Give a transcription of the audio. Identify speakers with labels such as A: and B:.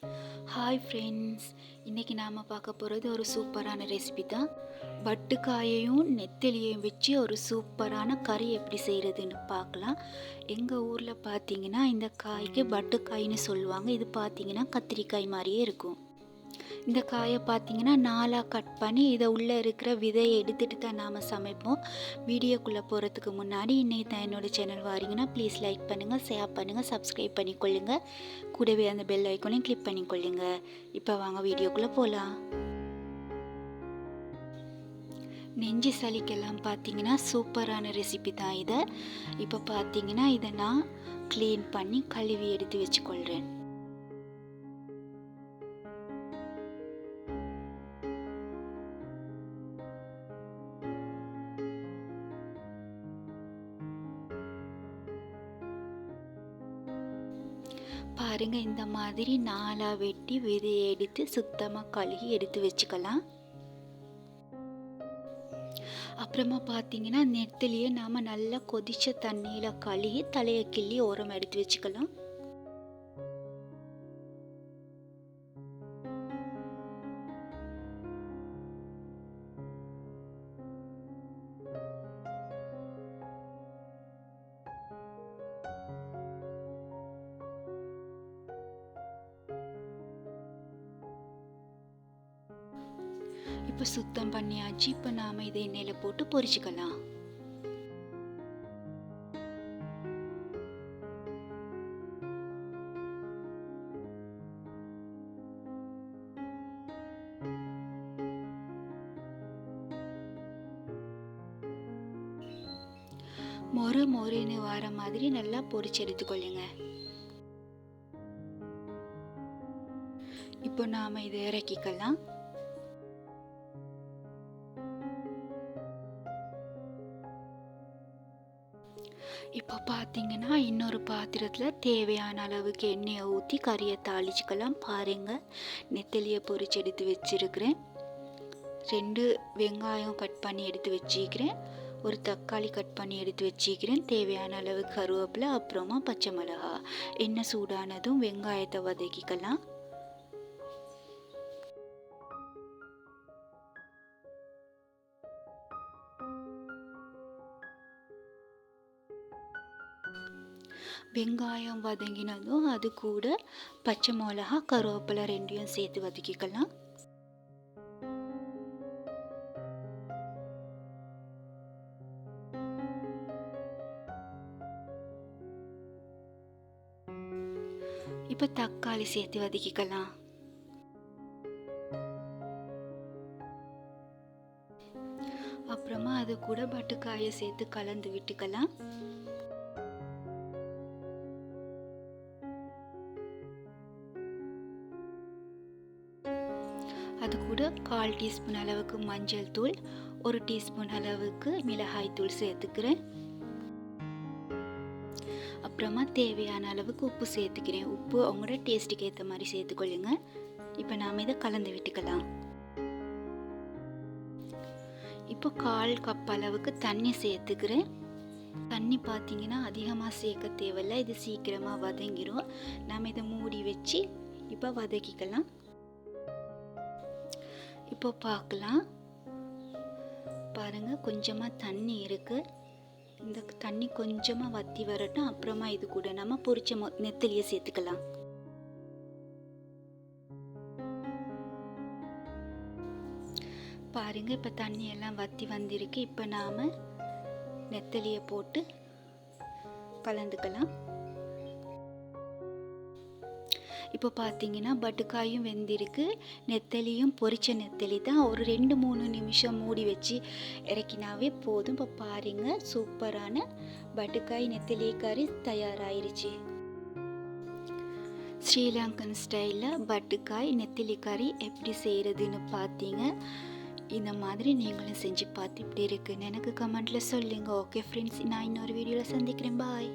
A: Hi friends, இன்றைக்கி நாம் பார்க்க போகிறது ஒரு சூப்பரான ரெசிபி தான். பட்டுக்காயையும் நெத்தலியையும் வச்சு ஒரு சூப்பரான கறி எப்படி செய்கிறதுன்னு பார்க்கலாம். எங்கள் ஊரில் பார்த்தீங்கன்னா இந்த காய்க்கு பட்டுக்காய்னு சொல்லுவாங்க. இது பார்த்தீங்கன்னா கத்திரிக்காய் மாதிரியே இருக்கும். இந்த காயை பார்த்தீங்கன்னா 4ஆக கட் பண்ணி இதை உள்ளே இருக்கிற விதையை எடுத்துகிட்டு தான் நாம் சமைப்போம். வீடியோக்குள்ளே போகிறதுக்கு முன்னாடி இன்றைக்கி தான் என்னோடய சேனல் வாரீங்கன்னா ப்ளீஸ் லைக் பண்ணுங்கள், ஷேர் பண்ணுங்கள், சப்ஸ்கிரைப் பண்ணிக்கொள்ளுங்கள். கூடவே அந்த பெல் ஐக்கானையும் கிளிக் பண்ணிக்கொள்ளுங்க. இப்போ வாங்க வீடியோக்குள்ளே போகலாம். நெஞ்சு சளிக்கெல்லாம் பார்த்தீங்கன்னா சூப்பரான ரெசிபி தான் இதை. இப்போ பார்த்தீங்கன்னா இதை நான் க்ளீன் பண்ணி கழுவி எடுத்து வச்சுக்கொள்கிறேன். பாருங்க, இந்த மாதிரி 4ஆக வெட்டி விதையை எடுத்து சுத்தமாக கழுகி எடுத்து வச்சுக்கலாம். அப்புறமா பார்த்தீங்கன்னா நெத்திலேயே நாம் நல்லா கொதிச்ச தண்ணியில் கழுகி தலையை கிள்ளி ஓரம் எடுத்து வச்சுக்கலாம். இப்போ சுத்தம் பண்ணியாச்சு. இப்போ நாம் இதை எண்ணெயில் போட்டு பொரிச்சுக்கலாம். மொறுன்னு வர மாதிரி நல்லா பொரிச்சு எடுத்துக்கொள்ளுங்க. இப்போ நாம் இதை இறக்கிக்கலாம். இப்போ பார்த்தீங்கன்னா இன்னொரு பாத்திரத்தில் தேவையான அளவுக்கு எண்ணெயை ஊற்றி கறியை தாளிச்சுக்கலாம். பாருங்கள், நெத்தலியை பொரிச்சு எடுத்து வச்சுருக்கிறேன். 2 வெங்காயம் கட் பண்ணி எடுத்து வச்சுக்கிறேன். ஒரு தக்காளி கட் பண்ணி எடுத்து வச்சுக்கிறேன். தேவையான அளவு கருவேப்பிலை, அப்புறமா பச்சை மிளகா. எண்ணெய் சூடானதும் வெங்காயத்தை வதக்கிக்கலாம். வெங்காயம் வதங்கினதும் அது கூட பச்சை மிளகா, கருவேப்பிலை 2யும் சேர்த்து வதக்கிக்கலாம். இப்போ தக்காளி சேர்த்து வதக்கிக்கலாம். அப்புறமா அது கூட பட்டுக்காயை சேர்த்து கலந்து விட்டுக்கலாம். அது கூட 1/4 டீஸ்பூன் அளவுக்கு மஞ்சள் தூள், 1 டீஸ்பூன் அளவுக்கு மிளகாய் தூள் சேர்த்துக்கிறேன். அப்புறமா தேவையான அளவுக்கு உப்பு சேர்த்துக்கிறேன். உப்பு அவங்களோட டேஸ்ட்டுக்கு ஏற்ற மாதிரி சேர்த்துக்கொள்ளுங்க. இப்போ நாம் இதை கலந்து விட்டுக்கலாம். இப்போ 1/4 கப் அளவுக்கு தண்ணி சேர்த்துக்கிறேன். தண்ணி பார்த்தீங்கன்னா அதிகமாக சேர்க்க தேவையில்லை, இது சீக்கிரமாக வதங்கிடும். நாம் இதை மூடி வச்சு இப்போ வதக்கிக்கலாம். இப்போ பார்க்கலாம், பாருங்க கொஞ்சமாக தண்ணி இருக்கு. இந்த தண்ணி கொஞ்சமாக வற்றி வரட்டும். அப்புறமா இது கூட நம்ம பொரிச்ச நெத்தலியை சேர்த்துக்கலாம். பாருங்க, இப்போ தண்ணி எல்லாம் வற்றி வந்திருக்கு. இப்போ நாம் நெத்தலியை போட்டு கலந்துக்கலாம். இப்போ பார்த்தீங்கன்னா பட்டுக்காயும் வெந்திருக்கு, நெத்தலியும் பொரிச்ச நெத்தலி தான். ஒரு 2-3 நிமிஷம் மூடி வச்சு இறக்கினாவே போதும். இப்போ பாருங்கள், சூப்பரான பட்டுக்காய் நெத்தலி கறி தயாராகிருச்சு. ஸ்ரீலங்கன் ஸ்டைலில் பட்டுக்காய் நெத்தலி கறி எப்படி செய்கிறதுன்னு பார்த்தீங்க. இந்த மாதிரி நீங்களும் செஞ்சு பார்த்து இப்படி இருக்குன்னு எனக்கு கமெண்ட்டில் சொல்லுங்கள். ஓகே ஃப்ரெண்ட்ஸ், நான் இன்னொரு வீடியோவில் சந்திக்கிறேன். பாய்.